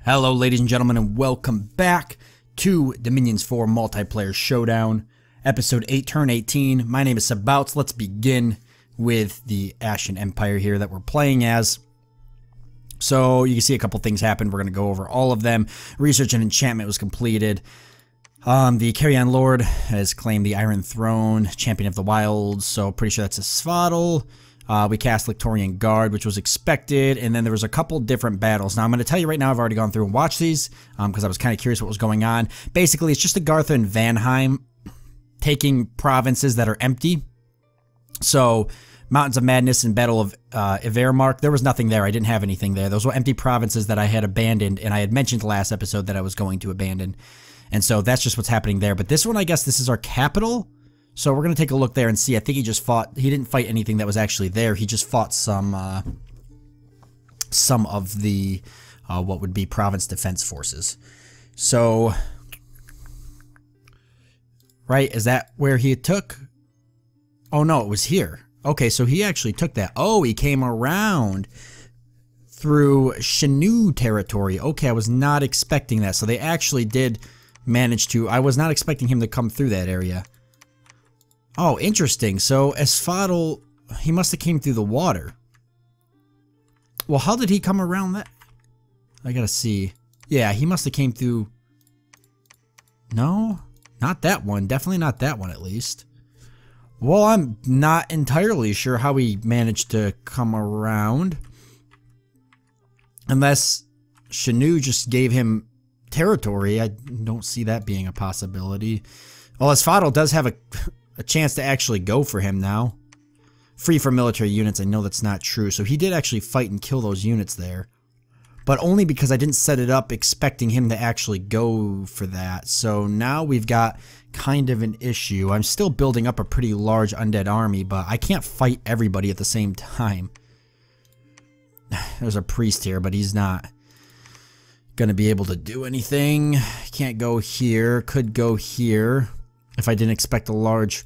Hello ladies and gentlemen, and welcome back to Dominions 4 Multiplayer Showdown, Episode 8, Turn 18. My name is Sabouts. Let's begin with the Ashen Empire here that we're playing as. So you can see a couple things happen. We're going to go over all of them. Research and enchantment was completed. The Carrion Lord has claimed the Iron Throne, Champion of the Wilds, so pretty sure that's a Svaddle. We cast Lictorian Guard, which was expected, and then there was a couple different battles. Now, I'm going to tell you right now, I've already gone through and watched these, because I was kind of curious what was going on. Basically, it's just Agartha and Vanheim taking provinces that are empty. So, Mountains of Madness and Battle of Evermark, there was nothing there. I didn't have anything there. Those were empty provinces that I had abandoned, and I had mentioned last episode that I was going to abandon. And so, that's just what's happening there. But this one, I guess this is our capital. So we're going to take a look there and see. I think he just fought, he didn't fight anything that was actually there. He just fought some of the, what would be province defense forces. So, right, is that where he took? Oh no, it was here. Okay, so he actually took that. Oh, he came around through Shenu territory. Okay, I was not expecting that. So they actually did manage to, I was not expecting him to come through that area. Oh, interesting. So, Svaddle, he must have came through the water. Well, how did he come around that? I gotta see. Yeah, he must have came through... No? Not that one. Definitely not that one, at least. Well, I'm not entirely sure how he managed to come around. Unless Shenu just gave him territory. I don't see that being a possibility. Well, Svaddle does have a chance to actually go for him now. Free for military units, I know that's not true. So he did actually fight and kill those units there. But only because I didn't set it up expecting him to actually go for that. So now we've got kind of an issue. I'm still building up a pretty large undead army, but I can't fight everybody at the same time. There's a priest here, but he's not gonna be able to do anything. Can't go here, could go here if I didn't expect a large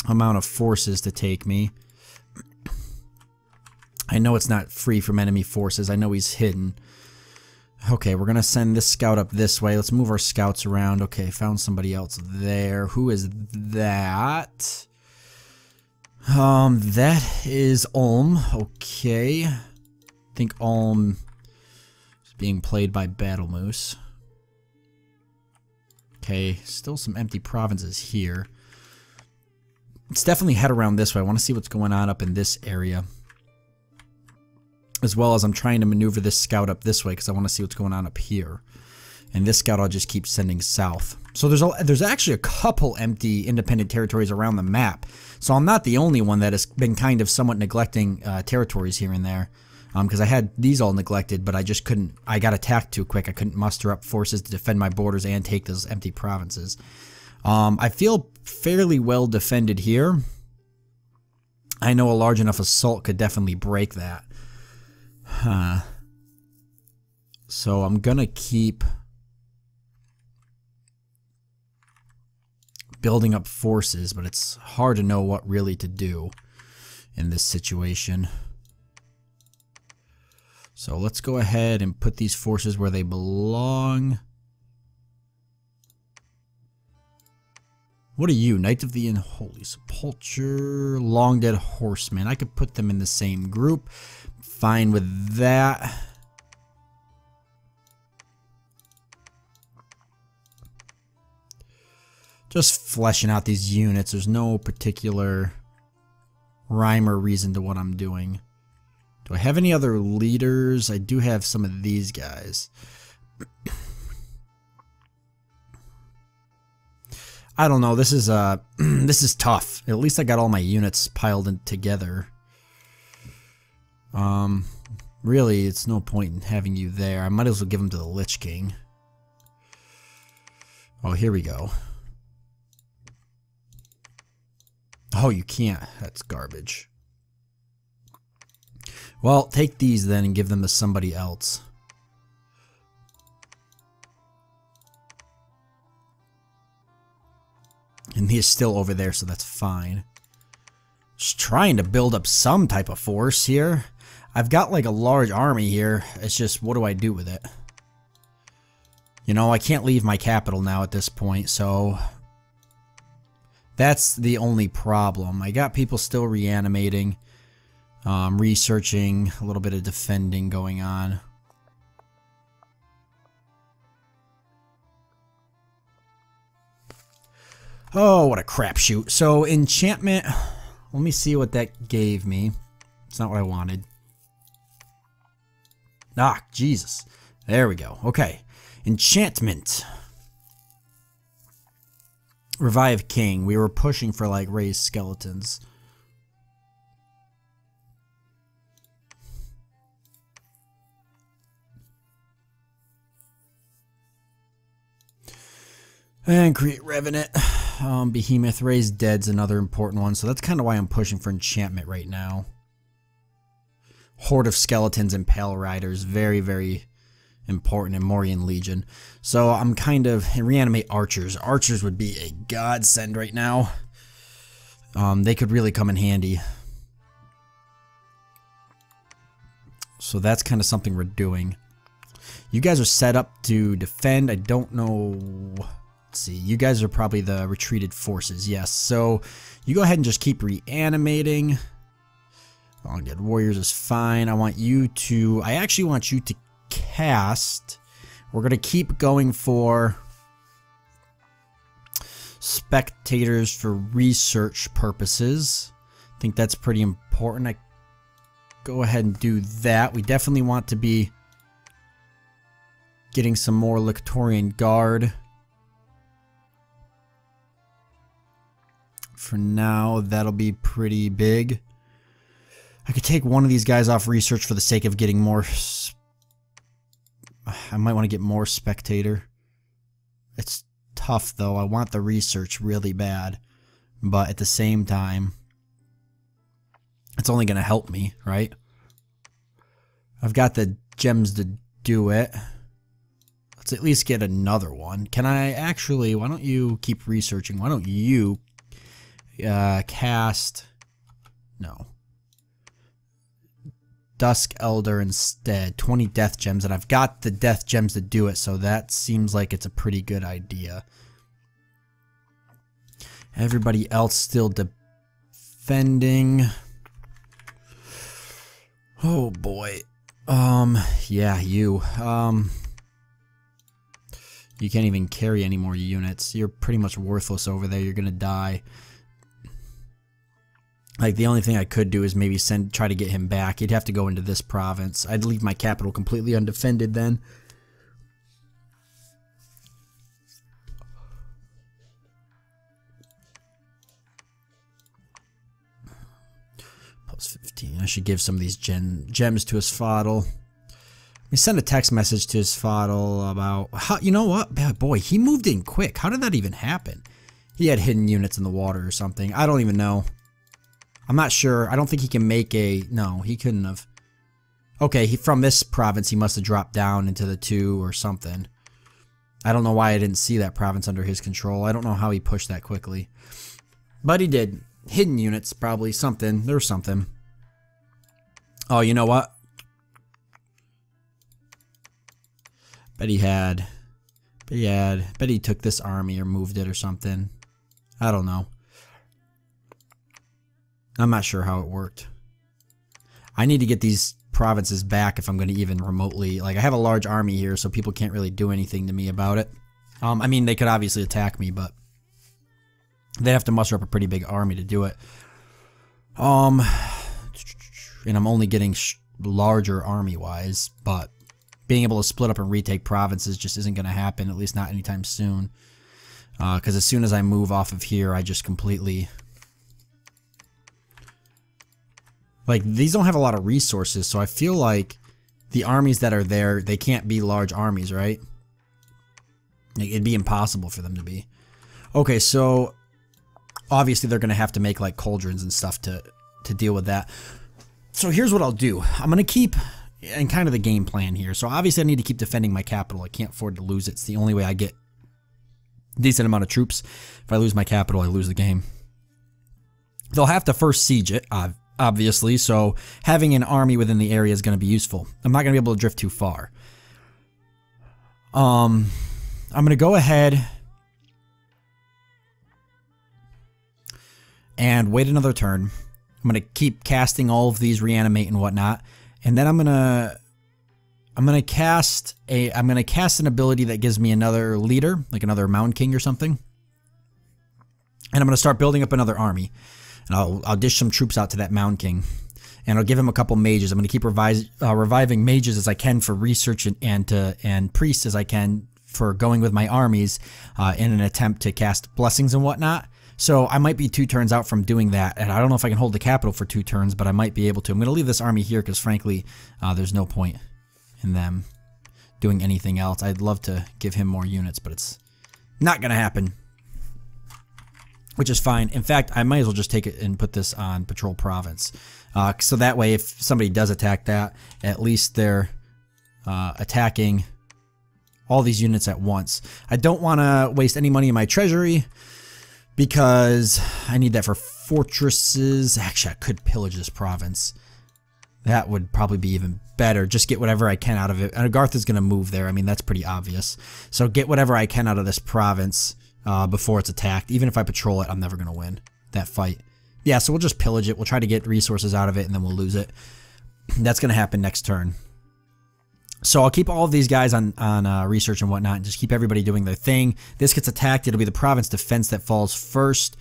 amount of forces to take me. I know it's not free from enemy forces. I know he's hidden. Okay, we're gonna send this scout up this way. Let's move our scouts around. Okay, found somebody else there. Who is that? That is Ulm. Okay. I think Ulm is being played by Battle Moose. Okay, still some empty provinces here. Let's definitely head around this way. I want to see what's going on up in this area. As well as I'm trying to maneuver this scout up this way because I want to see what's going on up here. And this scout I'll just keep sending south. So there's actually a couple empty independent territories around the map. So I'm not the only one that has been kind of somewhat neglecting territories here and there. Because I had these all neglected, but I just couldn't, I got attacked too quick. I couldn't muster up forces to defend my borders and take those empty provinces. I feel fairly well defended here. I know a large enough assault could definitely break that. So I'm gonna keep building up forces, but it's hard to know what really to do in this situation. So let's go ahead and put these forces where they belong. What are you? Knight of the Unholy Sepulchre, Long Dead Horseman. I could put them in the same group. Fine with that. Just fleshing out these units. There's no particular rhyme or reason to what I'm doing. Do I have any other leaders? I do have some of these guys. I don't know. This is this is tough. At least I got all my units piled in together. Really, it's no point in having you there. I might as well give them to the Lich King. Oh, here we go. Oh, you can't. That's garbage. Well, take these then and give them to somebody else. And he is still over there, so that's fine. Just trying to build up some type of force here. I've got like a large army here. It's just, what do I do with it? You know, I can't leave my capital now at this point, so that's the only problem. I got people still reanimating, researching, a little bit of defending going on. Oh, what a crapshoot. So, enchantment, let me see what that gave me. It's not what I wanted. Ah, Jesus. There we go. Okay. Enchantment. Revive King. We were pushing for, like, raised skeletons. And create Revenant. Behemoth. Raised Dead's another important one, so that's kind of why I'm pushing for enchantment right now. Horde of Skeletons and Pale Riders. Very, very important in Morian Legion. So I'm kind of... And reanimate Archers. Archers would be a godsend right now. They could really come in handy. So that's kind of something we're doing. You guys are set up to defend. I don't know... Let's see. You guys are probably the retreated forces. Yes. So you go ahead and just keep reanimating. Undead Warriors is fine. I want you to... I actually want you to cast. We're going to keep going for spectators for research purposes. I think that's pretty important. I go ahead and do that. We definitely want to be getting some more Lictorian Guard. For now, that'll be pretty big. I could take one of these guys off research for the sake of getting more... I might want to get more spectator. It's tough, though. I want the research really bad. But at the same time, it's only going to help me, right? I've got the gems to do it. Let's at least get another one. Can I actually... Why don't you keep researching? Why don't you... cast... No. Dusk Elder instead. 20 death gems, and I've got the death gems to do it, so that seems like it's a pretty good idea. Everybody else still defending. Oh boy. Yeah, you. You can't even carry any more units. You're pretty much worthless over there. You're gonna die. Like, the only thing I could do is maybe try to get him back. He'd have to go into this province. I'd leave my capital completely undefended then. Plus 15. I should give some of these gems to Asphodel. Let me send a text message to Asphodel about... you know what? Boy, he moved in quick. How did that even happen? He had hidden units in the water or something. I don't even know. I'm not sure. I don't think he can make a... No, he couldn't have. Okay, from this province, he must have dropped down into the 2 or something. I don't know why I didn't see that province under his control. I don't know how he pushed that quickly. But he did. Hidden units, probably. Something. There's something. Oh, you know what? Bet he took this army or moved it or something. I don't know. I'm not sure how it worked. I need to get these provinces back if I'm going to even remotely... Like, I have a large army here, so people can't really do anything to me about it. I mean, they could obviously attack me, but... They'd have to muster up a pretty big army to do it. And I'm only getting larger army-wise, but... Being able to split up and retake provinces just isn't going to happen, at least not anytime soon. Because as soon as I move off of here, I just completely... Like, these don't have a lot of resources, so I feel like the armies that are there, they can't be large armies, right? It'd be impossible for them to be. Okay, so obviously they're going to have to make, like, cauldrons and stuff to deal with that. So here's what I'll do. I'm going to keep, and kind of the game plan here. So obviously I need to keep defending my capital. I can't afford to lose it. It's the only way I get a decent amount of troops. If I lose my capital, I lose the game. They'll have to first siege it, obviously, so having an army within the area is going to be useful. I'm not going to be able to drift too far. I'm going to go ahead and wait another turn. I'm going to keep casting all of these, reanimate and whatnot, and then I'm going to cast an ability that gives me another leader, like another Mountain King or something. And I'm going to start building up another army. And I'll dish some troops out to that Mountain King. And I'll give him a couple mages. I'm going to keep reviving mages as I can for research and priests as I can for going with my armies in an attempt to cast blessings and whatnot. So I might be 2 turns out from doing that, and I don't know if I can hold the capital for 2 turns, but I might be able to. I'm going to leave this army here because, frankly, there's no point in them doing anything else. I'd love to give him more units, but it's not going to happen, which is fine. In fact, I might as well just take it and put this on Patrol Province. So that way, if somebody does attack that, at least they're attacking all these units at once. I don't want to waste any money in my treasury, because I need that for fortresses. Actually, I could pillage this province. That would probably be even better. Just get whatever I can out of it. And Garth is going to move there. I mean, that's pretty obvious. So get whatever I can out of this province before it's attacked. Even if I patrol it, I'm never going to win that fight. Yeah, so we'll just pillage it. We'll try to get resources out of it, and then we'll lose it. That's going to happen next turn. So I'll keep all of these guys on research and whatnot, and just keep everybody doing their thing. This gets attacked, it'll be the province defense that falls first,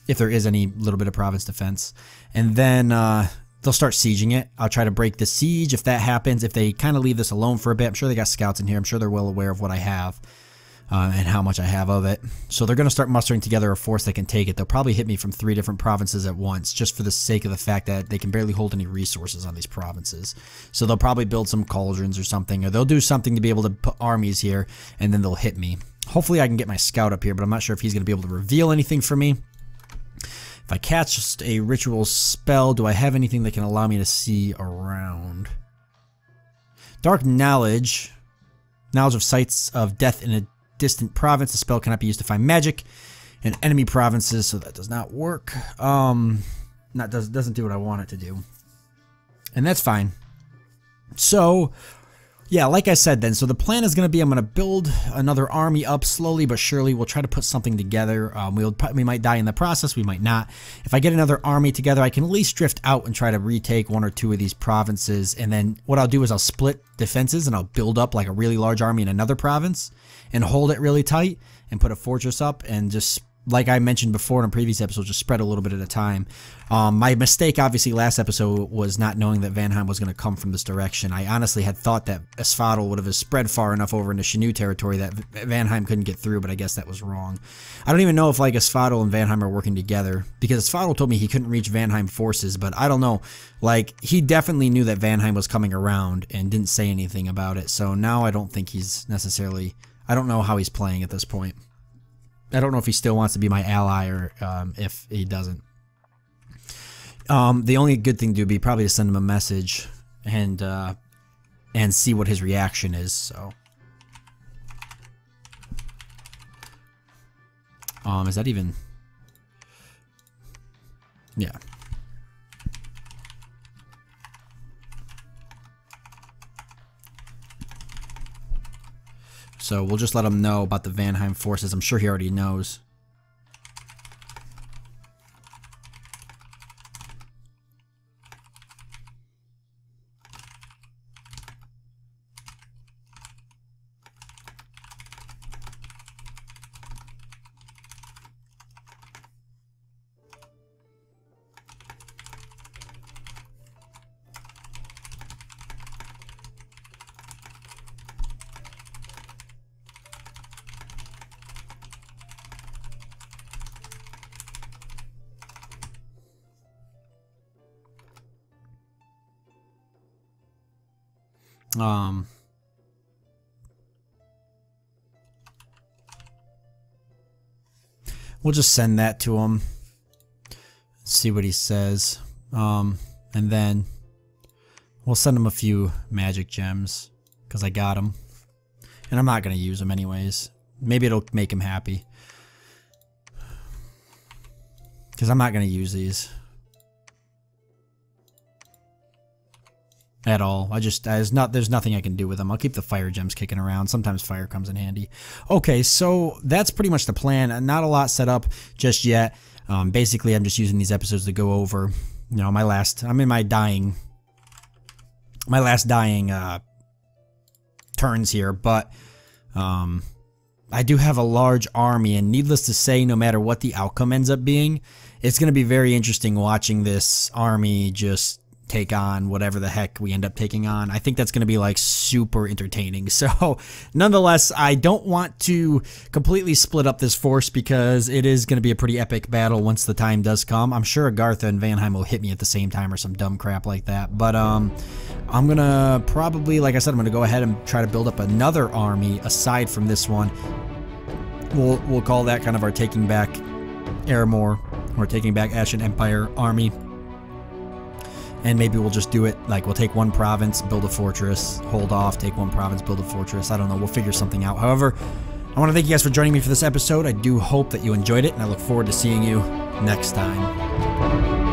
if there is any little bit of province defense. And then they'll start sieging it. I'll try to break the siege if that happens. If they kind of leave this alone for a bit, I'm sure they got scouts in here. I'm sure they're well aware of what I have and how much I have of it. So they're going to start mustering together a force that can take it. They'll probably hit me from 3 different provinces at once, just for the sake of the fact that they can barely hold any resources on these provinces. So they'll probably build some cauldrons or something, or they'll do something to be able to put armies here, and then they'll hit me. Hopefully I can get my scout up here, but I'm not sure if he's going to be able to reveal anything for me. If I cast a ritual spell, do I have anything that can allow me to see around? Dark Knowledge. Knowledge of sites of death in a distant province. The spell cannot be used to find magic in enemy provinces, so that does not work. Doesn't do what I want it to do, and that's fine. So yeah, like I said then, so the plan is going to be I'm going to build another army up slowly but surely. We'll try to put something together. We might die in the process, we might not. If I get another army together, I can at least drift out and try to retake 1 or 2 of these provinces, and then what I'll do is I'll split defenses and I'll build up like a really large army in another province and hold it really tight and put a fortress up, and just like I mentioned before in a previous episode, just spread a little bit at a time. My mistake, obviously, last episode was not knowing that Vanheim was going to come from this direction. I honestly had thought that Asphodel would have spread far enough over into Shanu territory that Vanheim couldn't get through, but I guess that was wrong. I don't even know if like Asphodel and Vanheim are working together, because Asphodel told me he couldn't reach Vanheim forces, but I don't know. Like, he definitely knew that Vanheim was coming around and didn't say anything about it, so now I don't think he's necessarily... I don't know how he's playing at this point. I don't know if he still wants to be my ally or if he doesn't. The only good thing to do would be probably to send him a message and see what his reaction is. So, is that even? Yeah. So we'll just let him know about the Vanheim forces. I'm sure he already knows. We'll just send that to him. See what he says. And then we'll send him a few magic gems, because I got them. And I'm not going to use them anyways. Maybe it'll make him happy, because I'm not going to use these. at all. There's nothing I can do with them. I'll keep the fire gems kicking around. Sometimes fire comes in handy. Okay, so that's pretty much the plan. Not a lot set up just yet. Basically, I'm just using these episodes to go over, you know, I'm in my last dying turns here, but I do have a large army, and needless to say, no matter what the outcome ends up being, it's going to be very interesting watching this army just take on whatever the heck we end up taking on. I think that's going to be like super entertaining. So nonetheless, I don't want to completely split up this force because it is going to be a pretty epic battle once the time does come. I'm sure Agartha and Vanheim will hit me at the same time or some dumb crap like that. But I'm going to probably, like I said, I'm going to go ahead and try to build up another army aside from this one. We'll call that kind of our taking back Aramor, or taking back Ashen Empire army. And maybe we'll just do it, like we'll take one province, build a fortress, hold off, take one province, build a fortress. I don't know, we'll figure something out. However, I want to thank you guys for joining me for this episode. I do hope that you enjoyed it, and I look forward to seeing you next time.